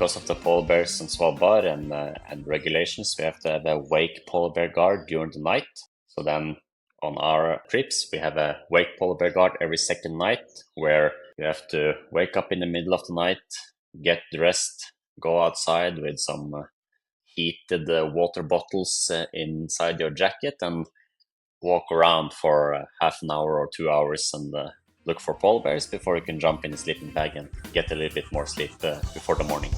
because of the polar bears in Svalbard and regulations, we have to have a wake polar bear guard during the night. So then on our trips, we have a wake polar bear guard every second night, where you have to wake up in the middle of the night, get dressed, go outside with some heated water bottles inside your jacket, and walk around for half an hour or 2 hours and look for polar bears before you can jump in a sleeping bag and get a little bit more sleep before the morning.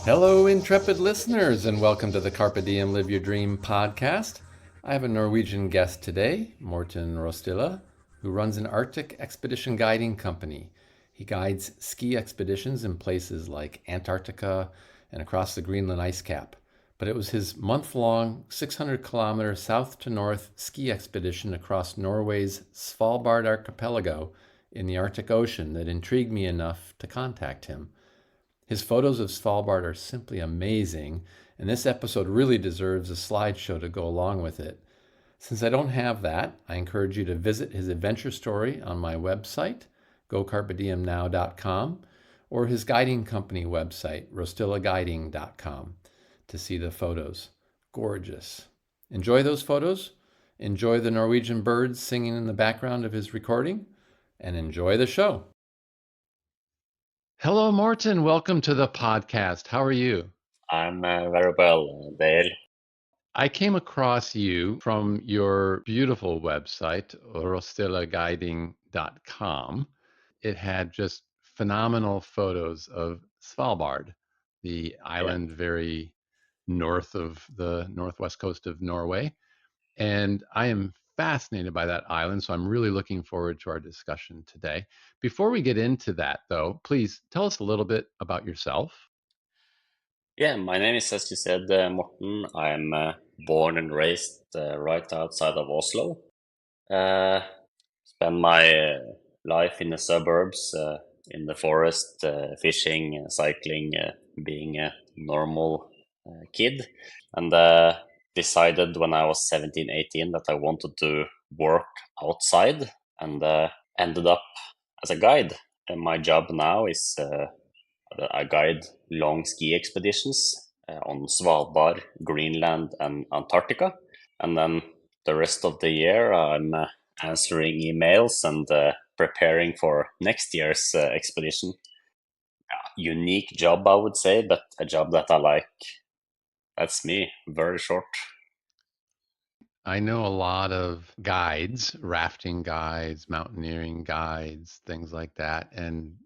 Hello, intrepid listeners, and welcome to the Carpe Diem Live Your Dream podcast. I have a Norwegian guest today, Morten Rostilla, who runs an Arctic expedition guiding company. He guides ski expeditions in places like Antarctica and across the Greenland ice cap. But it was his month-long, 600-kilometer south to north ski expedition across Norway's Svalbard archipelago in the Arctic Ocean that intrigued me enough to contact him. His photos of Svalbard are simply amazing, and this episode really deserves a slideshow to go along with it. Since I don't have that, I encourage you to visit his adventure story on my website, gocarpediemnow.com, or his guiding company website, rostillaguiding.com, to see the photos. Gorgeous. Enjoy those photos, enjoy the Norwegian birds singing in the background of his recording, and enjoy the show. Hello, Morten. Welcome to the podcast. How are you? I'm very well, Dale. I came across you from your beautiful website, rostillaguiding.com. It had just phenomenal photos of Svalbard, the island very north of the northwest coast of Norway. And I am fascinated by that island, so I'm really looking forward to our discussion today. Before we get into that, though, please tell us a little bit about yourself. Yeah, my name is, as you said, Morten. I'm born and raised right outside of Oslo. Spend my life in the suburbs, in the forest, fishing, cycling, being a normal kid. And decided when I was 17, 18 that I wanted to work outside, and ended up as a guide. And my job now is I guide long ski expeditions on Svalbard, Greenland, and Antarctica. And then the rest of the year, I'm answering emails and preparing for next year's expedition. Unique job, I would say, but a job that I like. That's me, very short. I know a lot of guides, rafting guides, mountaineering guides, things like that. And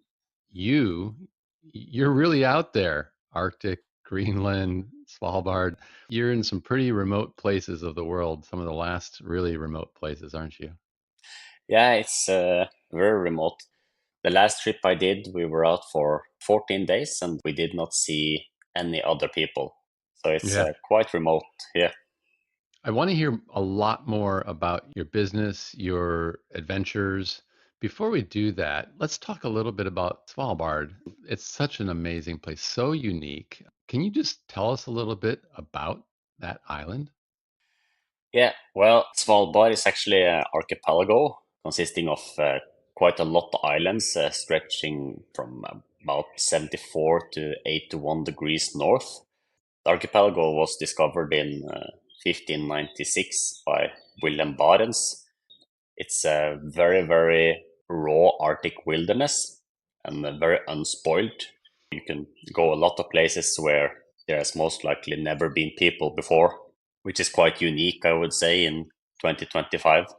you're really out there, Arctic, Greenland, Svalbard. You're in some pretty remote places of the world, some of the last really remote places, aren't you? Yeah, it's very remote. The last trip I did, we were out for 14 days and we did not see any other people. So it's Yeah. quite remote. Yeah. I want to hear a lot more about your business, your adventures. Before we do that, let's talk a little bit about Svalbard. It's such an amazing place, so unique. Can you just tell us a little bit about that island? Yeah, well, Svalbard is actually an archipelago consisting of quite a lot of islands stretching from about 74 to 81 degrees north. The archipelago was discovered in 1596 by William Barents. It's a very, very raw Arctic wilderness and very unspoiled. You can go a lot of places where there has most likely never been people before, which is quite unique, I would say, in 2025.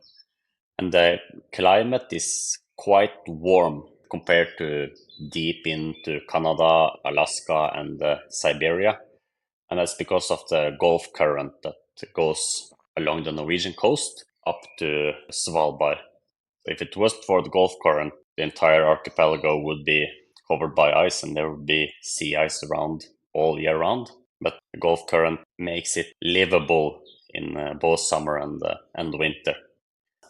And the climate is quite warm compared to deep into Canada, Alaska, and Siberia. And that's because of the Gulf current that goes along the Norwegian coast up to Svalbard. If it wasn't for the Gulf current, the entire archipelago would be covered by ice and there would be sea ice around all year round. But the Gulf current makes it livable in both summer and winter.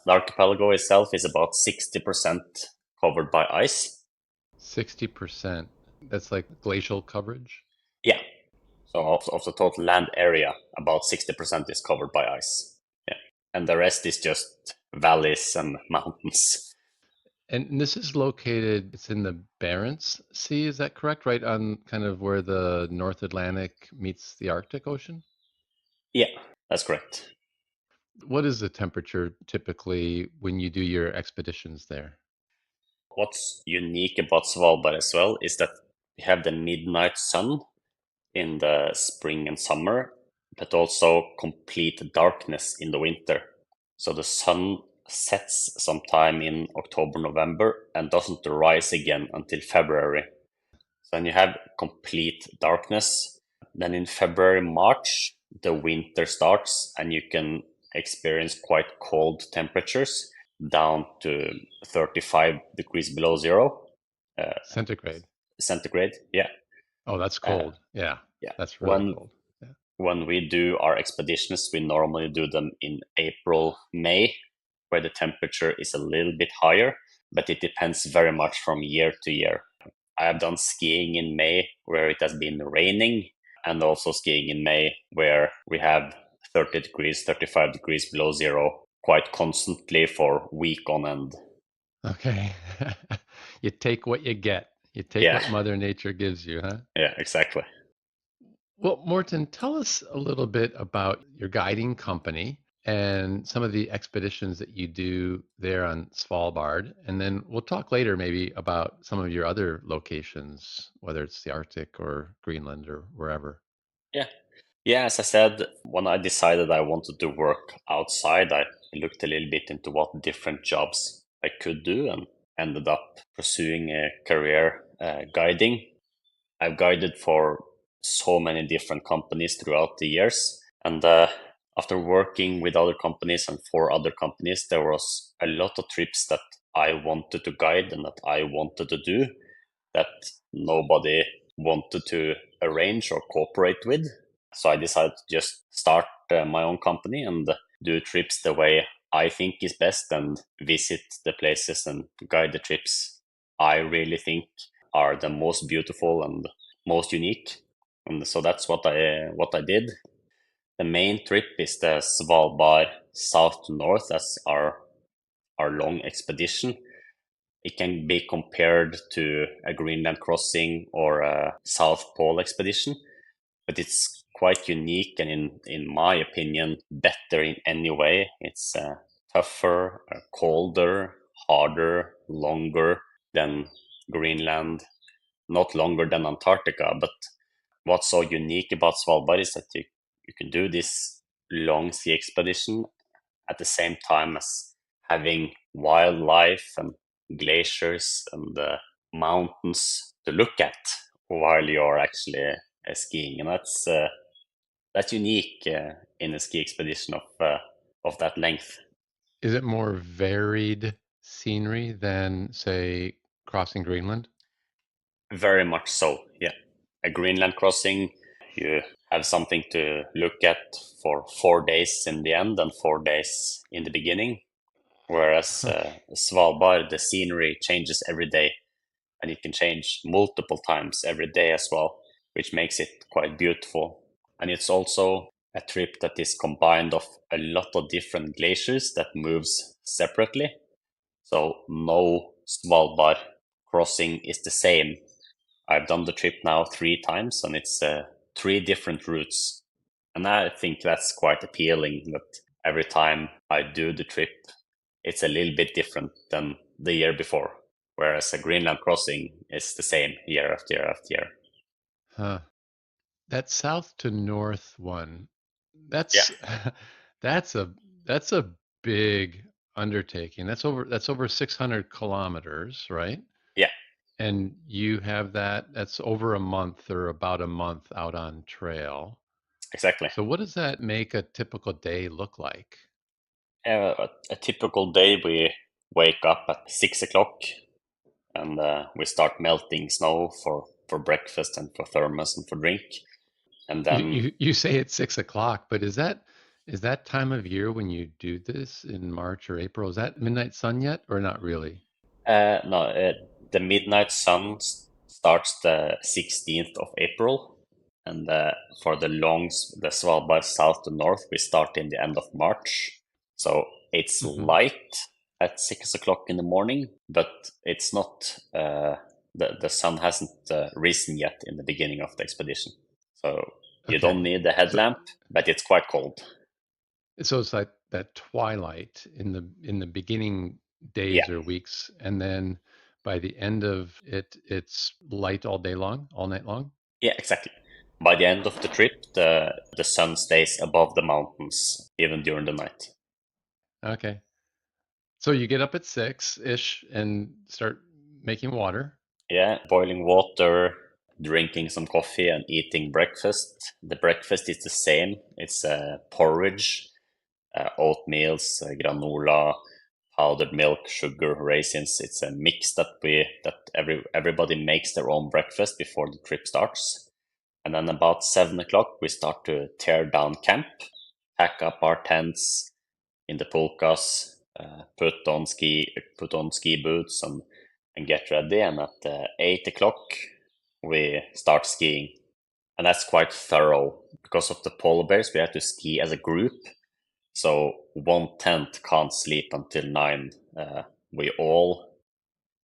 The archipelago itself is about 60% covered by ice. 60%. That's like glacial coverage? Yeah. So of the total land area, about 60% is covered by ice. Yeah. And the rest is just valleys and mountains. And this is located, it's in the Barents Sea, is that correct? Right on kind of where the North Atlantic meets the Arctic Ocean? Yeah, that's correct. What is the temperature typically when you do your expeditions there? What's unique about Svalbard as well is that we have the midnight sun in the spring and summer, but also complete darkness in the winter. So the sun sets sometime in October, November, and doesn't rise again until February. So then you have complete darkness. Then in February, March, the winter starts, and you can experience quite cold temperatures down to 35 degrees below zero Centigrade. centigrade. Yeah. Oh, that's Uh, cold. Yeah, yeah. that's really When cold. Yeah. when we do our expeditions, we normally do them in April, May, where the temperature is a little bit higher, but it depends very much from year to year. I have done skiing in May where it has been raining, and also skiing in May where we have 30 degrees, 35 degrees below zero quite constantly for week on end. Okay. You take what you get. You take Yeah, what Mother Nature gives you, huh? yeah, exactly. Well, Morten, tell us a little bit about your guiding company and some of the expeditions that you do there on Svalbard. And then we'll talk later maybe about some of your other locations, whether it's the Arctic or Greenland or wherever. Yeah. Yeah, as I said, when I decided I wanted to work outside, I looked a little bit into what different jobs I could do and ended up pursuing a career guiding. I've guided for so many different companies throughout the years. And after working with other companies and for other companies, there was a lot of trips that I wanted to guide and that I wanted to do that nobody wanted to arrange or cooperate with. So I decided to just start my own company and do trips the way I think is best and visit the places and guide the trips I really think are the most beautiful and most unique. And so that's what I did. The main trip is the Svalbard south to north. That's our long expedition. It can be compared to a Greenland crossing or a South Pole expedition, but it's quite unique and, in my opinion, better in any way. It's tougher, colder, harder, longer than Greenland, not longer than Antarctica. But what's so unique about Svalbard is that you can do this long sea expedition at the same time as having wildlife and glaciers and mountains to look at while you're actually skiing, and that's unique in a ski expedition of that length. Is it more varied scenery than, say, crossing Greenland? Very much so. Yeah, a Greenland crossing, you have something to look at for 4 days in the end and 4 days in the beginning. Whereas Svalbard, the scenery changes every day and it can change multiple times every day as well, which makes it quite beautiful. And it's also a trip that is combined of a lot of different glaciers that moves separately. So no Svalbard crossing is the same. I've done the trip now 3 times and it's 3 different routes. And I think that's quite appealing that every time I do the trip, it's a little bit different than the year before. Whereas a Greenland crossing is the same year after year after year. Huh. That south to north one, Yeah, that's that's a that's a big undertaking. That's over 600 kilometers, right? yeah, And you have that's over a month or about a month out on trail. exactly. So what does that make a typical day look like? A typical day, we wake up at 6 o'clock and we start melting snow for breakfast and for thermos and for drink. And You then you say it's 6 o'clock, but is that time of year when you do this in March or April? Is that midnight sun yet or not really? no, the midnight sun starts the 16th of April, and for the Svalbard south to north, we start in the end of March. So it's Hmm. light, at 6 o'clock in the morning, but it's not the sun hasn't risen yet in the beginning of the expedition. So you don't Okay. need the So headlamp, but it's quite cold. so it's like that twilight in the beginning Yeah, days or weeks, and then by the end of it, it's light all day long, all night long. yeah, exactly. By the end of the trip, the sun stays above the mountains even during the night. Okay. So you get up at 6-ish and start making water. Yeah, boiling water, drinking some coffee, and eating breakfast. The breakfast is the same. It's porridge, oatmeals, granola, powdered milk, sugar, raisins. It's a mix that everybody makes their own breakfast before the trip starts. And then about 7 o'clock, we start to tear down camp, pack up our tents in the pulkas, put on ski boots, and get ready. And at 8 o'clock, we start skiing, and that's quite thorough because of the polar bears. We have to ski as a group, so one tent can't sleep until 9. We all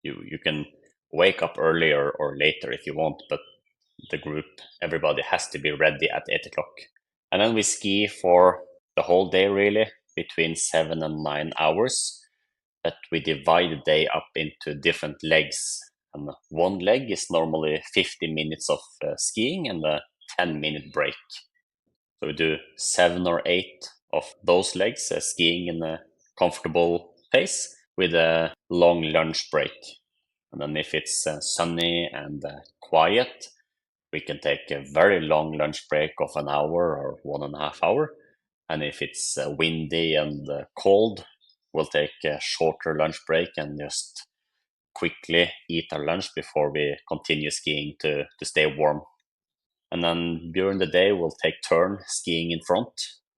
you can wake up earlier or later if you want, but the group, everybody has to be ready at 8 o'clock. And then we ski for the whole day, really, between 7 and 9 hours. But we divide the day up into different legs. And one leg is normally 50 minutes of skiing and a 10-minute break. So we do 7 or 8 of those legs skiing in a comfortable pace with a long lunch break. And then if it's sunny and quiet, we can take a very long lunch break of an hour or 1.5 hour. And if it's windy and cold, we'll take a shorter lunch break and just quickly eat our lunch before we continue skiing to stay warm. And then during the day, we'll take turn skiing in front.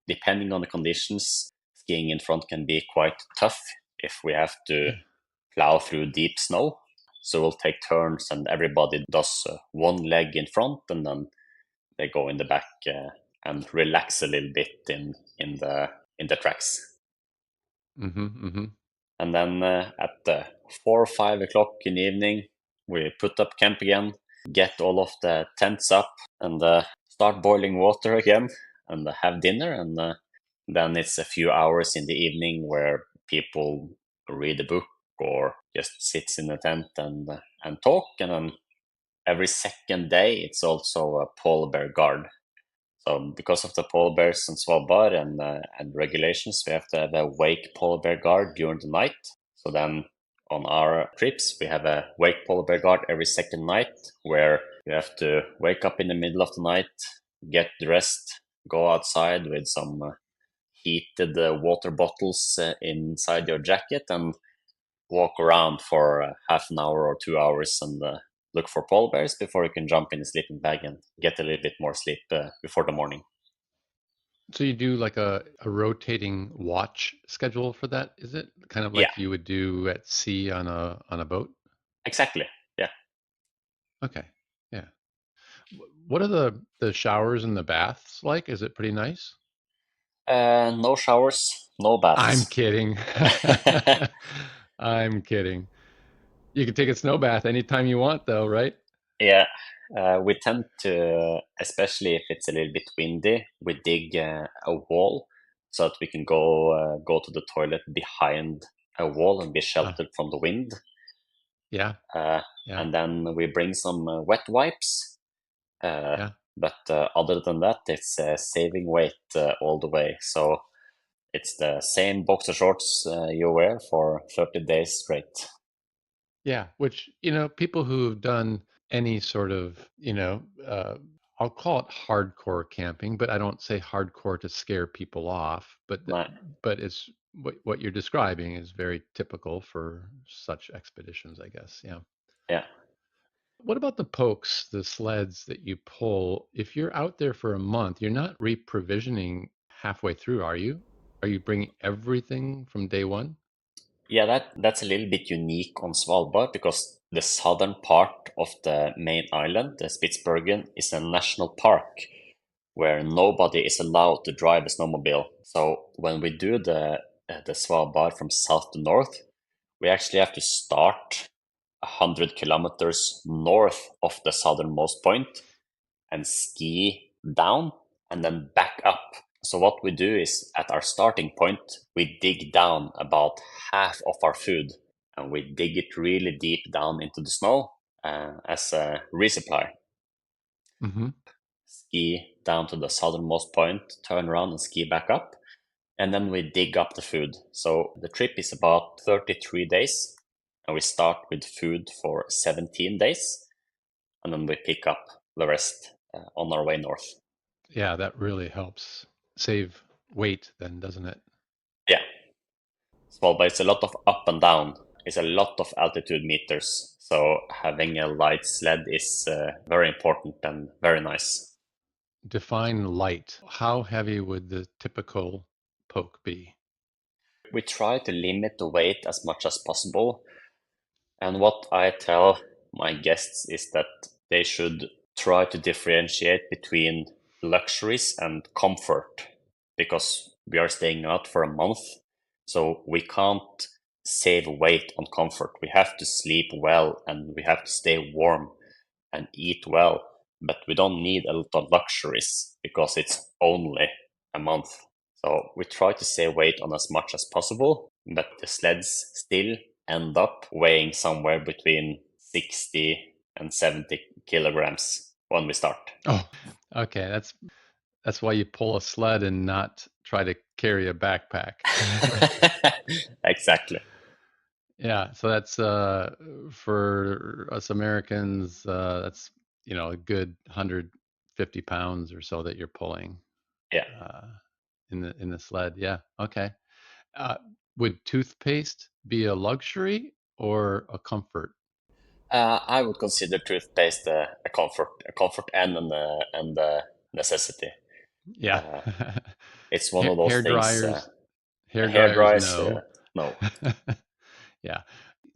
Depending on the conditions, skiing in front can be quite tough if we have to Yeah. plow through deep snow. So we'll take turns, and everybody does one leg in front, and then they go in the back and relax a little bit in the tracks. Mm-hmm. Mm-hmm. And then at 4 or 5 o'clock in the evening, we put up camp again, get all of the tents up, and start boiling water again, and have dinner. And then it's a few hours in the evening where people read a book or just sits in the tent and talk. And then every second day, it's also a polar bear guard. So because of the polar bears in Svalbard and regulations, we have to have a wake polar bear guard during the night. So then on our trips, we have a wake polar bear guard every second night, where you have to wake up in the middle of the night, get dressed, go outside with some heated water bottles inside your jacket, and walk around for half an hour or 2 hours and look for polar bears before you can jump in the sleeping bag and get a little bit more sleep before the morning. So you do like a rotating watch schedule for that, is it? Kind of Yeah, like you would do at sea on a boat? exactly. Yeah. Okay. Yeah. What are the showers and the baths like? Is it pretty nice? No showers, no I'm baths. kidding. I'm kidding. You can take a snow bath anytime you want, though, right? Yeah, we tend to, especially if it's a little bit windy, we dig a wall so that we can go to the toilet behind a wall and be Uh, sheltered from the wind. yeah, Uh, yeah, and then we bring some wet wipes. Uh, yeah. but other than that, it's saving weight all the way. So it's the same boxer shorts you wear for 30 days straight. Yeah, which, people who've done any sort of, I'll call it hardcore camping, but I don't say hardcore to scare people off, No, but it's what you're describing is very typical for such expeditions, I guess. Yeah. yeah. What about the pokes, the sleds that you pull? If you're out there for a month, you're not reprovisioning halfway through, are you? Are you bringing everything from day one? Yeah, that's a little bit unique on Svalbard because the southern part of the main island, the Spitsbergen, is a national park where nobody is allowed to drive a snowmobile. So when we do the Svalbard from south to north, We actually have to start 100 kilometers north of the southernmost point and ski down and then back up. So what we do is at our starting point, we dig down about half of our food and we dig it really deep down into the snow as a resupply. Hmm. Ski down to the southernmost point, turn around and ski back up. And then we dig up the food. So the trip is about 33 days. And we start with food for 17 days. And then we pick up the rest on our way north. Yeah, that really helps save weight then, doesn't it? Yeah. Svalbard is a lot of up and down. It's a lot of altitude meters. So having a light sled is very important and very nice. Define light. How heavy would the typical poke be? We try to limit the weight as much as possible. And what I tell my guests is that they should try to differentiate between luxuries and comfort because we are staying out for a month. So we can't save weight on comfort. We have to sleep well and we have to stay warm and eat well. But we don't need a lot of luxuries because it's only a month. So we try to save weight on as much as possible, but the sleds still end up weighing somewhere between 60 and 70 kilograms when we start. Oh, okay. That's why you pull a sled and not try to carry a backpack. Exactly. Yeah, so that's for us Americans, that's a good 150 pounds or so that you're pulling Yeah. uh, in the sled. Yeah, okay. Uh, would toothpaste be a luxury or a comfort? I would consider toothpaste a comfort and a necessity. Yeah. Uh, it's one Hair, of those hair things. dryers, hair Hair dryers, dries, no. no. Yeah.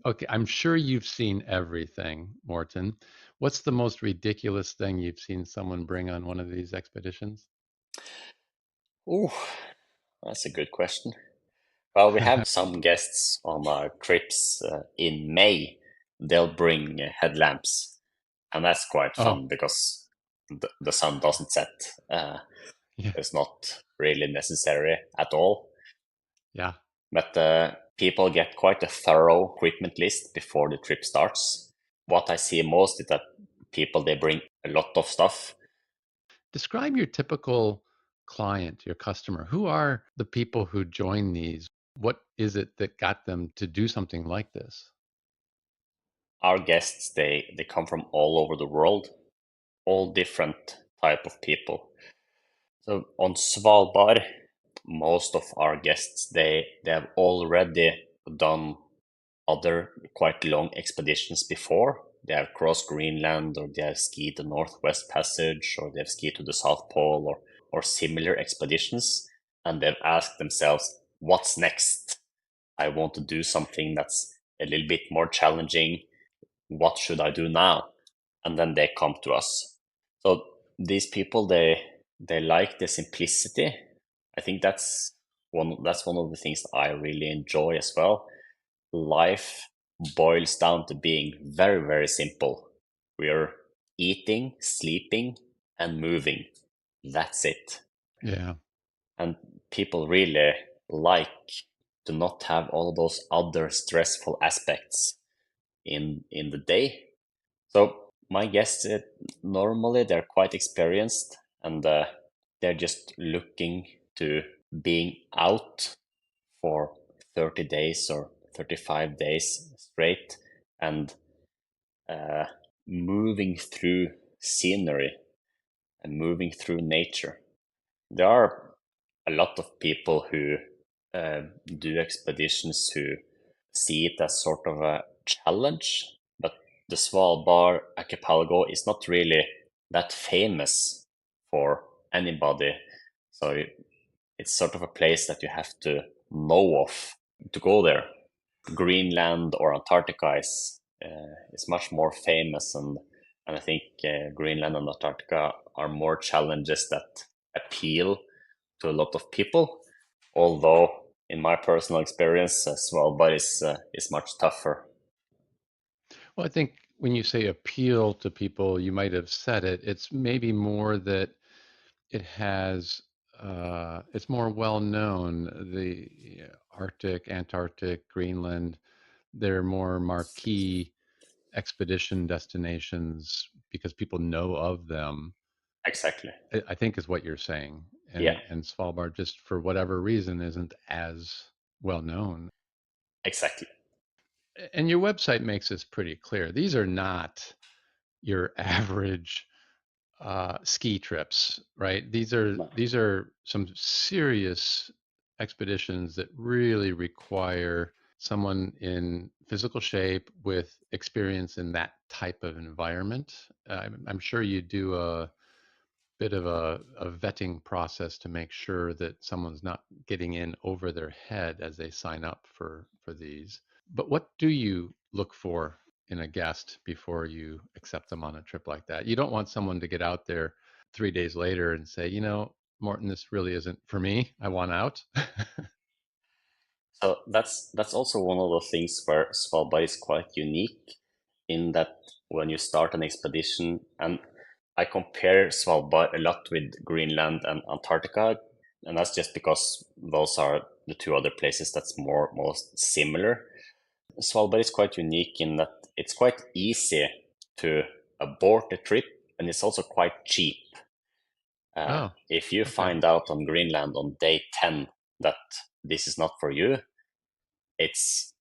Okay, I'm sure you've seen everything, Morten. What's the most ridiculous thing you've seen someone bring on one of these expeditions? Ooh, that's a good question. Well, we have some guests on our trips in May. They'll bring headlamps, and that's quite Oh, fun because the sun doesn't set. yeah, It's not really necessary at all. yeah. But people get quite a thorough equipment list before the trip starts. What I see most is that people they bring a lot of stuff. Describe your typical client, your customer. Who are the people who join these? What is it that got them to do something like this? Our guests they come from all over the world, all different type of people. So on Svalbard, most of our guests they have already done other quite long expeditions before. They have crossed Greenland or they have skied the Northwest Passage or they have skied to the South Pole or similar expeditions and they've asked themselves, what's next? I want to do something that's a little bit more challenging. What should I do now? And then they come to us. So these people they like the simplicity. I think that's one of the things I really enjoy as well. Life boils down to being very, very simple. We're eating, sleeping, and moving. That's it. Yeah. And people really like to not have all those other stressful aspects in the day. So my guests normally they're quite experienced and they're just looking to being out for 30 days or 35 days straight and uh, moving through scenery and moving through nature. There are a lot of people who do expeditions who see it as sort of a challenge, but the Svalbard archipelago is not really that famous for anybody. So it's sort of a place that you have to know of to go there. Greenland or Antarctica is much more famous, and I think Greenland and Antarctica are more challenges that appeal to a lot of people. Although in my personal experience as well, but is much tougher. Well, I think when you say appeal to people, you might have said it. It's maybe more that it has, it's more well known. The Arctic, Antarctic, Greenland, they're more marquee expedition destinations because people know of them. Exactly. I think is what you're saying. Yeah, And Svalbard, just for whatever reason, isn't as well known. exactly. And your website makes this pretty clear. These are not your average ski trips, right? No, These are some serious expeditions that really require someone in physical shape with experience in that type of environment. I'm sure you do a bit of a vetting process to make sure that someone's not getting in over their head as they sign up for these. But what do you look for in a guest before you accept them on a trip like that? You don't want someone to get out there 3 days later and say, Morton, this really isn't for me. I want out. so that's also one of the things where Svalbard is quite unique in that when you start an expedition, and I compare Svalbard a lot with Greenland and Antarctica, and that's just because those are the two other places that's most similar. Svalbard is quite unique in that it's quite easy to abort the trip, and it's also quite cheap. Oh, If you okay. find out on Greenland on day 10 that this is not for you, it's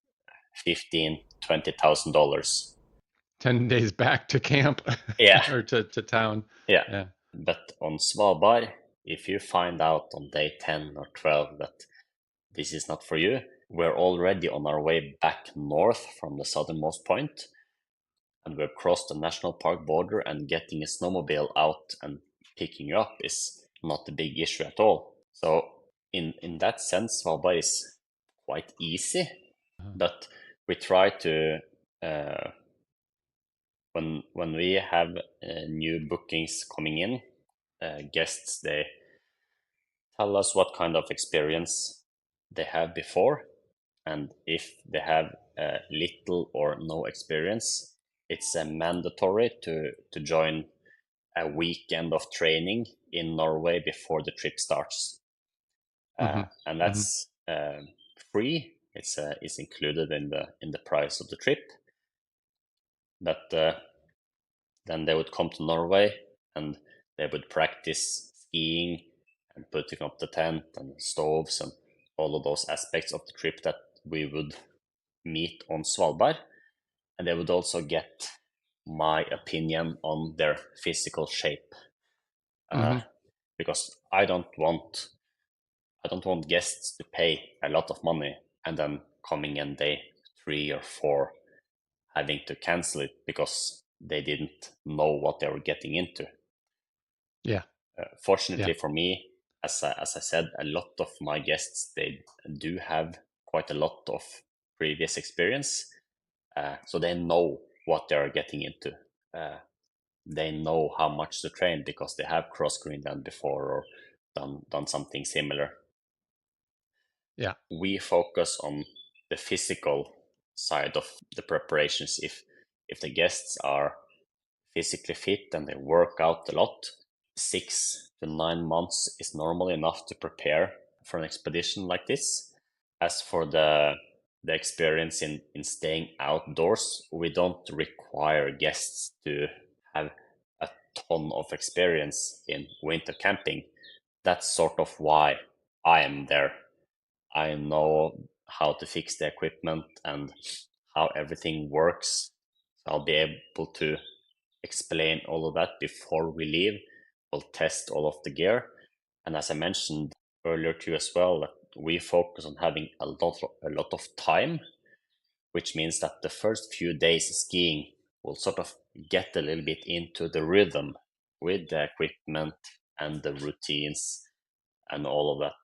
15, $20,000. 10 days back to camp Yeah, or to town. yeah. Yeah. But on Svalbard, if you find out on day 10 or 12 that this is not for you, we're already on our way back north from the southernmost point, and we've crossed the national park border, and getting a snowmobile out and picking you up is not a big issue at all. So in that sense, Svalbard is quite easy, Uh-huh. but we try to when we have new bookings coming in, guests they tell us what kind of experience they have before, and if they have little or no experience, it's mandatory to join a weekend of training in Norway before the trip starts, Hmm. and Hmm. that's free. It's included in the price of the trip, but then they would come to Norway and they would practice skiing and putting up the tent and stoves and all of those aspects of the trip that we would meet on Svalbard. And they would also get my opinion on their physical shape, uh, Hmm. because I don't want guests to pay a lot of money and then coming in day 3 or 4 having to cancel it because they didn't know what they were getting into. Yeah. Fortunately Yeah. for me, as I said, a lot of my guests they do have quite a lot of previous experience, so they know what they are getting into. Uh, they know how much to train because they have crossed Greenland before or done something similar. Yeah. We focus on the physical side of the preparations. If the guests are physically fit and they work out a lot, 6 to 9 months is normally enough to prepare for an expedition like this. As for the experience in staying outdoors, we don't require guests to have a ton of experience in winter camping. That's sort of why I am there. I know how to fix the equipment and how everything works. So I'll be able to explain all of that before we leave. We'll test all of the gear. And as I mentioned earlier too as well, that we focus on having a lot of time, which means that the first few days skiing will sort of get a little bit into the rhythm with the equipment and the routines and all of that.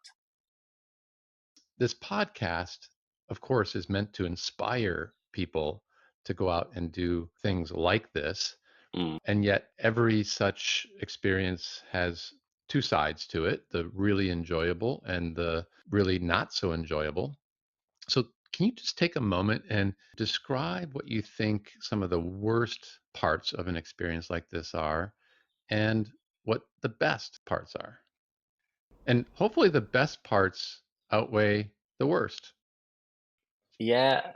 This podcast, of course, is meant to inspire people to go out and do things like this. Mm, And yet, every such experience has two sides to it, the really enjoyable and the really not so enjoyable. So, can you just take a moment and describe what you think some of the worst parts of an experience like this are and what the best parts are? And hopefully, the best parts outweigh the worst. Yeah,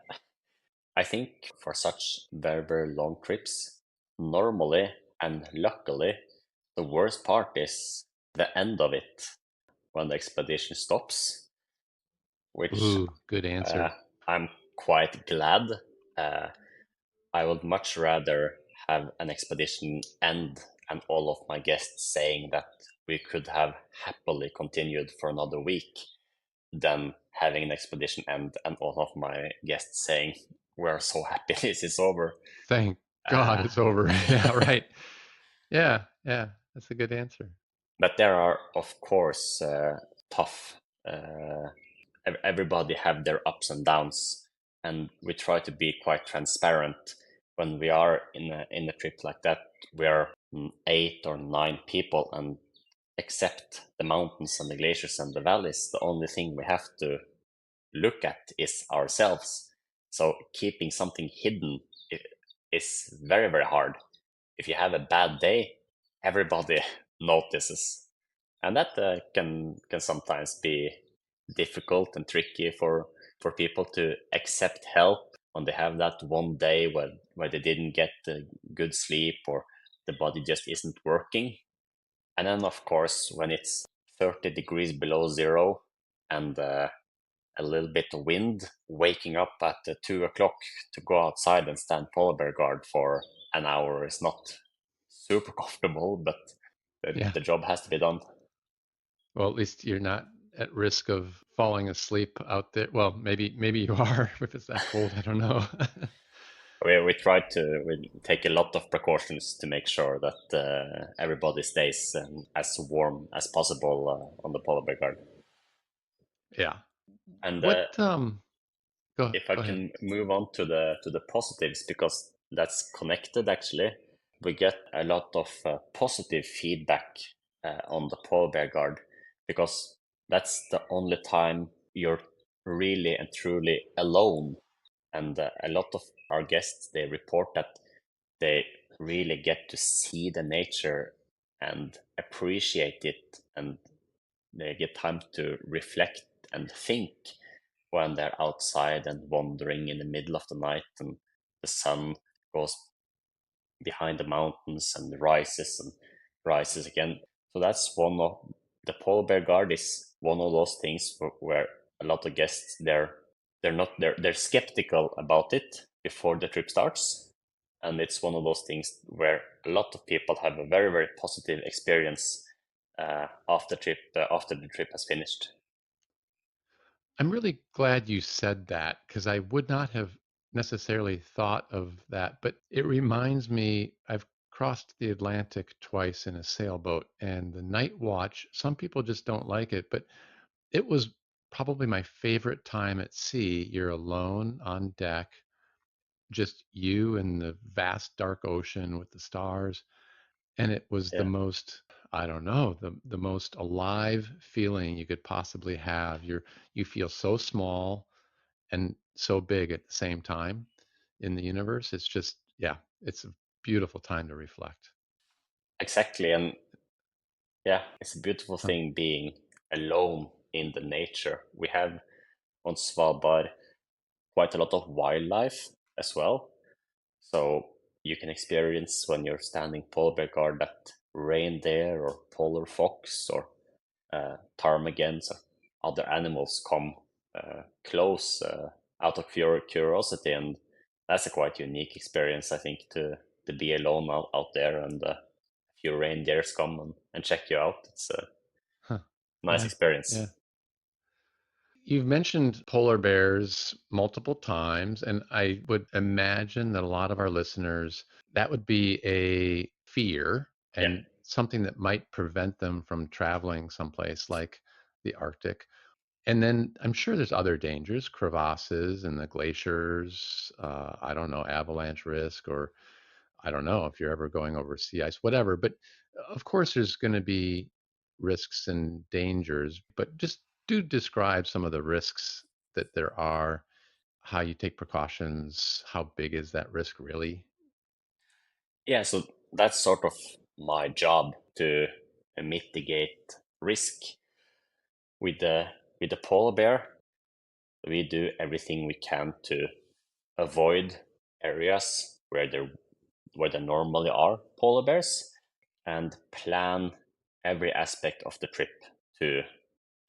I think for such very, very long trips, normally and luckily, the worst part is the end of it when the expedition stops, which Ooh, good uh, answer. I'm quite glad. Uh, I would much rather have an expedition end and all of my guests saying that we could have happily continued for another week than having an expedition end and all of my guests saying we're so happy this is over. Thank God Uh, it's over. Yeah, right. Yeah, yeah, that's a good answer. but there are, of course, tough. Uh, Everybody have their ups and downs, and we try to be quite transparent when we are in a trip like that. We are 8 or 9 people, and except the mountains and the glaciers and the valleys, the only thing we have to look at is ourselves. So keeping something hidden is very, very hard. If you have a bad day, everybody notices, and that can sometimes be difficult and tricky for people to accept help when they have that one day where they didn't get good sleep or the body just isn't working. And then, of course, when it's 30 degrees below zero and a little bit of wind, waking up at 2 o'clock to go outside and stand polar bear guard for an hour is not super comfortable, but Yeah. the job has to be done. Well, at least you're not at risk of falling asleep out there. Well, maybe you are if it's that cold. I don't know. We try to we take a lot of precautions to make sure that everybody stays as warm as possible on the polar bear guard. Yeah. And What if I go ahead. can move on to the positives, because that's connected actually. We get a lot of positive feedback on the polar bear guard, because that's the only time you're really and truly alone. And a lot of our guests, they report that they really get to see the nature and appreciate it, and they get time to reflect and think when they're outside and wandering in the middle of the night and the sun goes behind the mountains and rises again. So that's one of the polar bear guard is one of those things where a lot of guests they're not they're skeptical about it before the trip starts, and it's one of those things where a lot of people have a very, very positive experience after the trip has finished. I'm really glad you said that because I would not have necessarily thought of that, but it reminds me I've crossed the Atlantic twice in a sailboat and the night watch, some people just don't like it, but it was probably my favorite time at sea. You're alone on deck, just you and the vast dark ocean with the stars. And it was the Yeah, most, I don't know, the most alive feeling you could possibly have. You feel so small and so big at the same time in the universe. It's just, yeah, it's a beautiful time to reflect. exactly. And yeah, it's a beautiful Huh. thing being alone in the nature. We have on Svalbard quite a lot of wildlife as well. So you can experience when you're standing polar bear guard that reindeer or polar fox or ptarmigans or other animals come close out of pure curiosity, and that's a quite unique experience, I think, to be alone out there and a few reindeers come and check you out. It's a Huh. nice Yeah. Yeah. experience. You've mentioned polar bears multiple times, and I would imagine that a lot of our listeners, that would be a fear Yeah, and something that might prevent them from traveling someplace like the Arctic. And then I'm sure there's other dangers, crevasses and the glaciers, I don't know, avalanche risk, or I don't know if you're ever going over sea ice, whatever. But of course, there's going to be risks and dangers, but just do describe some of the risks that there are, how you take precautions, how big is that risk really? Yeah, so that's sort of my job to mitigate risk with the polar bear. We do everything we can to avoid areas where there normally are polar bears and plan every aspect of the trip to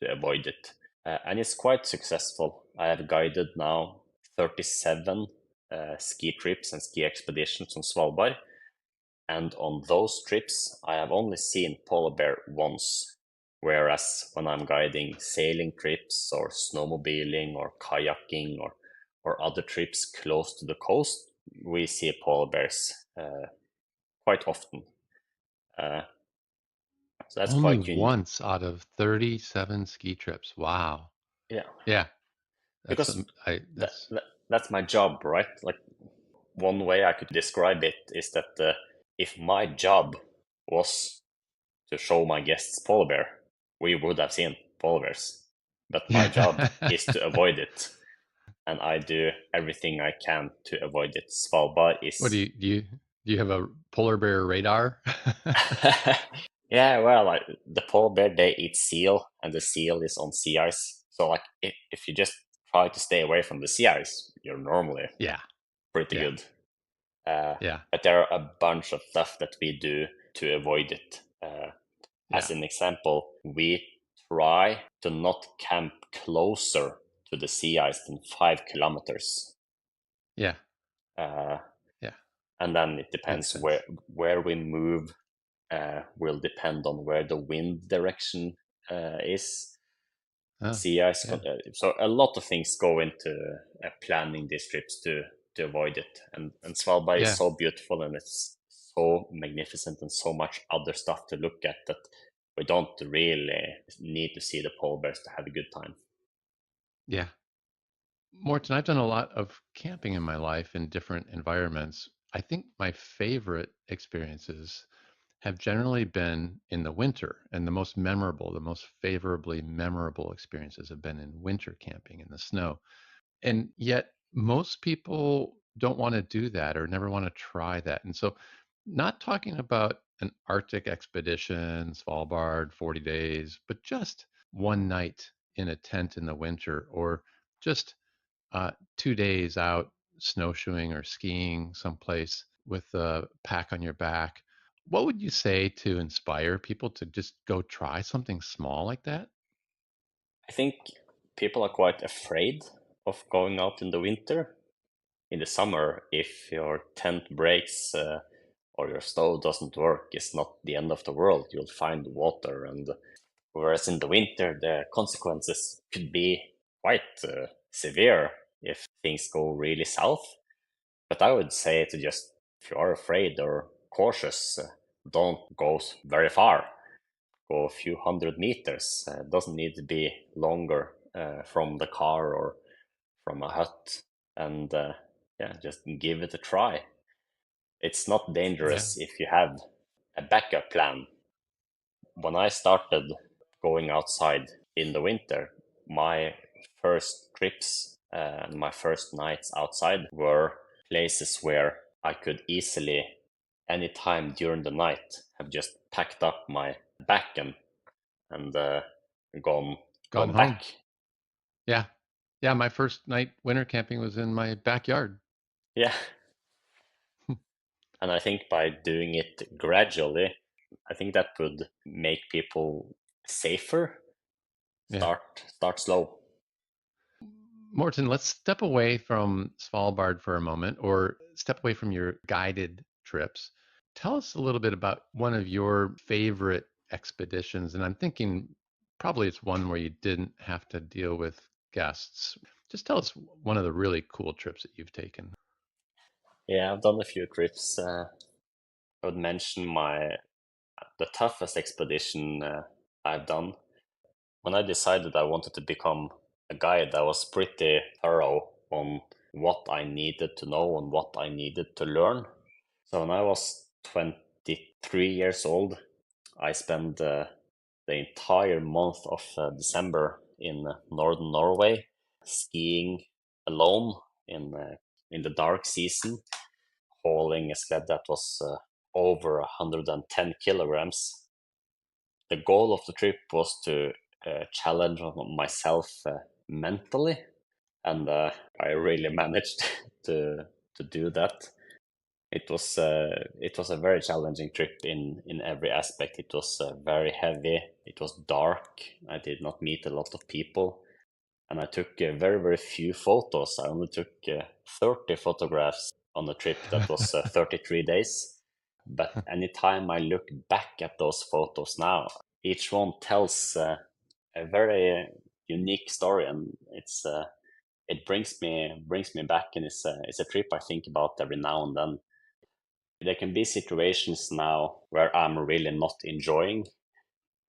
avoid it. And it's quite successful. I have guided now 37 ski trips and ski expeditions on Svalbard. And on those trips, I have only seen polar bear once. Whereas when I'm guiding sailing trips or snowmobiling or kayaking or other trips close to the coast, we see polar bears quite often. Uh, so that's Only quite once out of 37 ski trips. Wow. yeah, Yeah, that's because that, that's that that's my job, right? Like one way I could describe it is that if my job was to show my guests polar bear, we would have seen polar bears. But my job is to avoid it, and I do everything I can to avoid it. Svalbard What do is, you have a polar bear radar? yeah, well, like the polar bear they eat seal, and the seal is on sea ice. So like if you just try to stay away from the sea ice, you're normally Yeah, pretty yeah, good. Uh, yeah, but there are a bunch of stuff that we do to avoid it. As yeah, an example, we try to not camp closer to the sea ice than 5 kilometers. yeah, Uh, yeah. and then it Makes depends sense. where we move, will depend on where the wind direction is. Oh, Sea ice, yeah, so a lot of things go into planning these trips to avoid it. And Svalbard is yeah, so beautiful and it's so magnificent and so much other stuff to look at that we don't really need to see the polar bears to have a good time. yeah. Morton, I've done a lot of camping in my life in different environments. I think my favorite experiences have generally been in the winter, and the most memorable, the most favorably memorable experiences have been in winter camping in the snow. And yet, most people don't want to do that or never want to try that. And so, not talking about an Arctic expedition, Svalbard, 40 days, but just one night in a tent in the winter, or just 2 days out snowshoeing or skiing someplace with a pack on your back. What would you say to inspire people to just go try something small like that? I think people are quite afraid of going out in the winter. In the summer, if your tent breaks or your stove doesn't work, it's not the end of the world. You'll find water. And whereas in the winter, the consequences could be quite severe if things go really south. But I would say to just, if you are afraid or cautious, don't go very far. Go a few hundred meters. It doesn't need to be longer from the car or from a hut. And yeah, just give it a try. It's not Yeah. dangerous if you have a backup plan. When I started going outside in the winter, my first trips and my first nights outside were places where I could easily, anytime during the night, have just packed up my back and gone Gone gone home. back. Yeah. Yeah. My first night winter camping was in my backyard. Yeah, and I think by doing it gradually, I think that would make people safer. Yeah. Start slow. Morton, let's step away from Svalbard for a moment or step away from your guided trips. Tell us a little bit about one of your favorite expeditions. And I'm thinking probably it's one where you didn't have to deal with guests. Just tell us one of the really cool trips that you've taken. Yeah, I've done a few trips. I would mention my the toughest expedition I've done. When I decided I wanted to become a guide, I was pretty thorough on what I needed to know and what I needed to learn. So when I was 23 years old, I spent the entire month of December in northern Norway, skiing alone in the dark season, hauling a sled that was over 110 kilograms. The goal of the trip was to challenge myself mentally, and I really managed to do that. It was a very challenging trip in every aspect. It was very heavy. It was dark. I did not meet a lot of people, and I took very very few photos. I only took 30 photographs on the trip. That was 33 days. But anytime I look back at those photos now, each one tells a very unique story, and it brings me back, and it's a trip I think about every now and then. There can be situations now where I'm really not enjoying,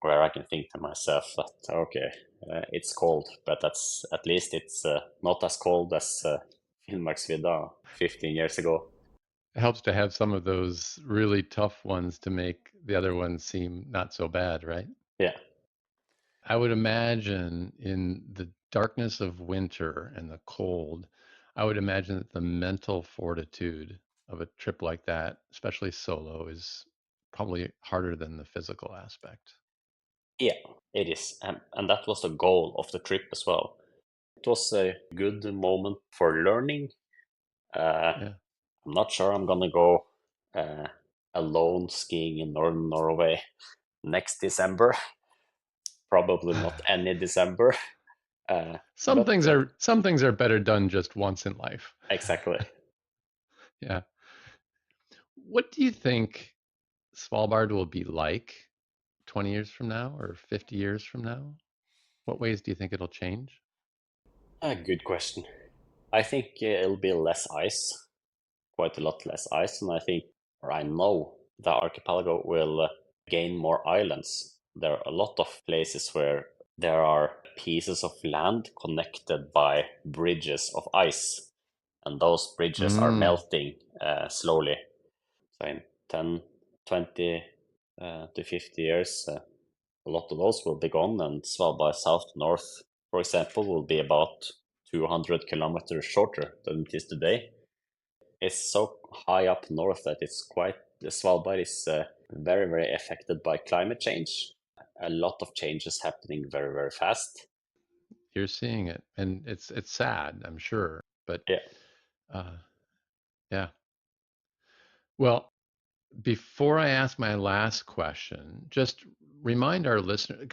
where I can think to myself that okay, it's cold, but that's at least it's not as cold as Finnmarksvidda 15 years ago. It helps to have some of those really tough ones to make the other ones seem not so bad, right? Yeah, I would imagine in the darkness of winter and the cold, I would imagine that the mental fortitude of a trip like that, especially solo, is probably harder than the physical aspect. yeah, it is, and that was the goal of the trip as well. It was a good moment for learning. Yeah. I'm not sure I'm gonna go uh, alone skiing in northern Norway next December. Probably not any December. Some But things are better done just once in life. exactly. Yeah. What do you think Svalbard will be like 20 years from now or 50 years from now? What ways do you think it'll change? A good question. I think it'll be less ice, quite a lot less ice, and I think, or I know, the archipelago will gain more islands. There are a lot of places where there are pieces of land connected by bridges of ice, and those bridges are Mm, melting slowly. So in 10, 20 to 50 years, a lot of those will be gone, and Svalbard south to north, for example, will be about 200 kilometers shorter than it is today. It's so high up north that Svalbard is very, very affected by climate change. A lot of changes happening very, very fast. you're seeing it, and it's sad, I'm sure, but Yeah, uh, yeah. Well, before I ask my last question, just remind our listener.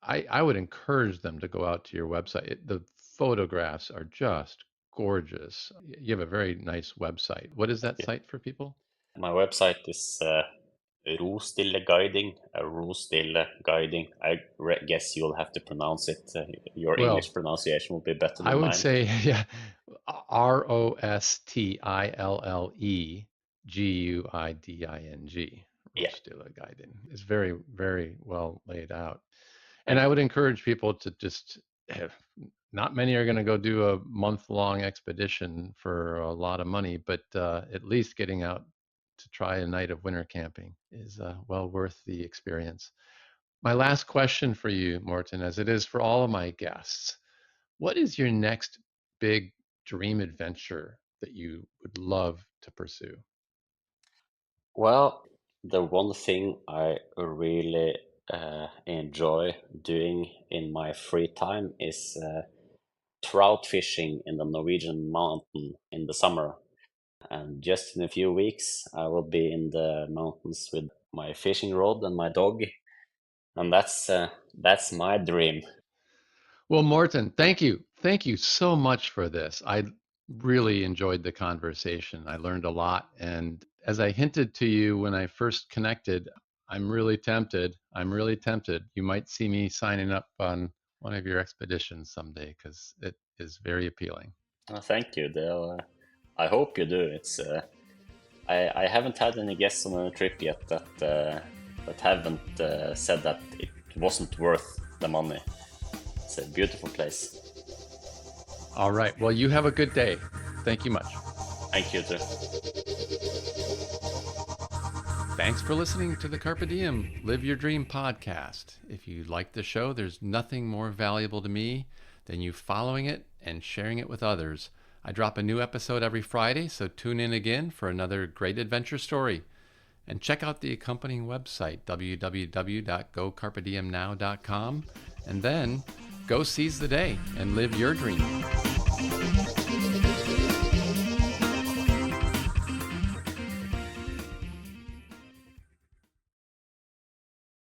I would encourage them to go out to your website. The photographs are just gorgeous. You have a very nice website. What is that yeah. site for people? My website is Rostille Guiding, Rostille Guiding. Guess you'll have to pronounce it. Your Well, English pronunciation will be better I than would mine. say, yeah, Rostilleguiding. Yeah, Rostilla Guiding is very, very well laid out. And thank I you. would encourage people to just have, not many are going to go do a month-long expedition for a lot of money, but at least getting out to try a night of winter camping is well worth the experience. My last question for you, Morten, as it is for all of my guests, what is your next big dream adventure that you would love to pursue? Well, the one thing I really enjoy doing in my free time is trout fishing in the Norwegian mountain in the summer. And just in a few weeks, I will be in the mountains with my fishing rod and my dog, and that's my dream. Well, Morten, thank you. Thank you so much for this. I really enjoyed the conversation. I learned a lot. And as I hinted to you when I first connected, I'm really tempted. I'm really tempted. You might see me signing up on one of your expeditions someday because it is very appealing. Thank you. I hope you do. I haven't had any guests on a trip yet that haven't said that it wasn't worth the money. It's a beautiful place. All right. Well, you have a good day. Thank you much. Thank you too. Thanks for listening to the Carpe Diem Live Your Dream podcast. If you like the show, there's nothing more valuable to me than you following it and sharing it with others. I drop a new episode every Friday, so tune in again for another great adventure story. And check out the accompanying website, www.gocarpediemnow.com, and then go seize the day and live your dream.